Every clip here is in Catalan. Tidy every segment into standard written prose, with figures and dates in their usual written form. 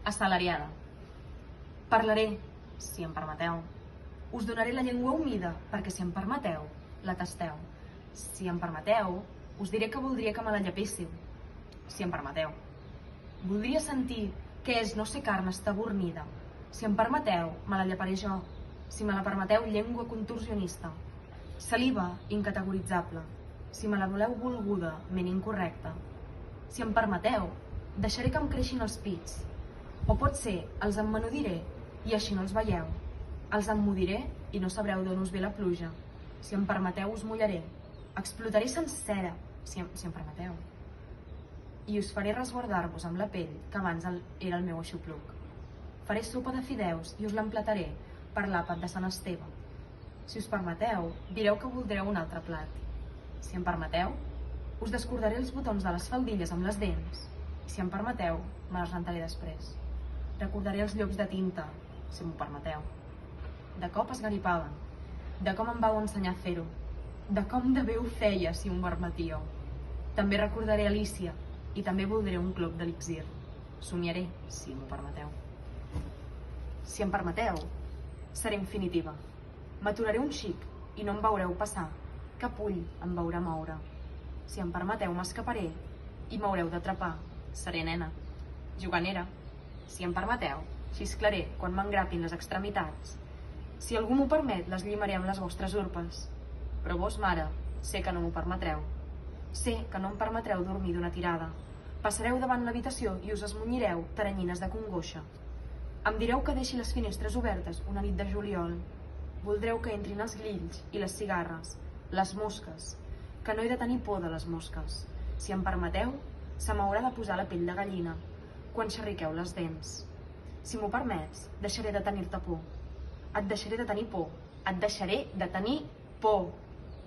Assalariada. Parlaré, si em permeteu. Us donaré la llengua humida perquè, si em permeteu, la tasteu. Si em permeteu, us diré que voldria que me la llepéssiu. Si em permeteu. Voldria sentir què és no ser carn estabornida. Si em permeteu, me la lleparé jo. Si me la permeteu, llengua contorsionista. Saliva incategoritzable. Si me la voleu volgudament incorrecta. Si em permeteu, deixaré que em creixin els pits. O pot ser, els emmenudiré i així no els veieu. Els emmudiré i no sabreu d'on us ve la pluja. Si em permeteu, us mullaré. Explotaré sencera, si em permeteu. I us faré resguardar-vos amb la pell que abans era el meu aixopluc. Faré sopa de fideus i us l'emplataré per l'àpat de Sant Esteve. Si us permeteu, direu que voldreu un altre plat. Si em permeteu, us descordaré els botons de les faldilles amb les dents. I si em permeteu, me les rentaré després. Recordaré els llops de tinta, si m'ho permeteu. De cop esgaripaven, de com em vau ensenyar a fer-ho, de com de bé ho feia, si m'ho permetíeu. També recordaré Alícia i també voldré un glob d'elixir. Somiaré, si m'ho permeteu. Si em permeteu, seré infinitiva. M'aturaré un xic i no em veureu passar, cap ull em veurà moure. Si em permeteu, m'escaparé i m'haureu d'atrapar. Seré nena, juganera. Si em permeteu, xisclaré quan m'engrapin les extremitats. Si algú m'ho permet, les llimaré amb les vostres urpes. Però vos, mare, sé que no m'ho permetreu. Sé que no em permetreu dormir d'una tirada. Passareu davant l'habitació i us esmunyireu teranyines de congoixa. Em direu que deixi les finestres obertes una nit de juliol. Voldreu que entrin els grills i les cigarres, les mosques, que no he de tenir por de les mosques. Si em permeteu, se m'haurà de posar la pell de gallina quan xerriqueu les dents. Si m'ho permets, deixaré de tenir-te por. Et deixaré de tenir por. Et deixaré de tenir por.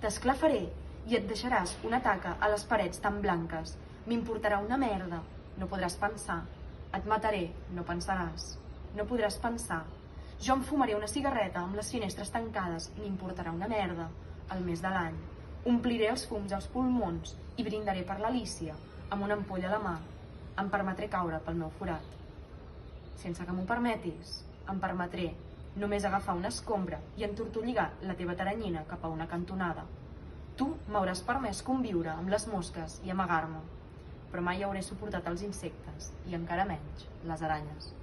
T'esclafaré i et deixaràs una taca a les parets tan blanques. M'importarà una merda. No podràs pensar. Et mataré, no pensaràs. No podràs pensar. Jo em fumaré una cigarreta amb les finestres tancades i m'importarà una merda el mes de l'any. Ompliré els fums als pulmons i brindaré per l'Alícia amb una ampolla a la mà. Em permetré caure pel meu forat. Sense que m'ho permetis, em permetré només agafar una escombra i entortolligar la teva teranyina cap a una cantonada. Tu m'hauràs permès conviure amb les mosques i amagar-me, però mai hauré suportat els insectes i encara menys les aranyes.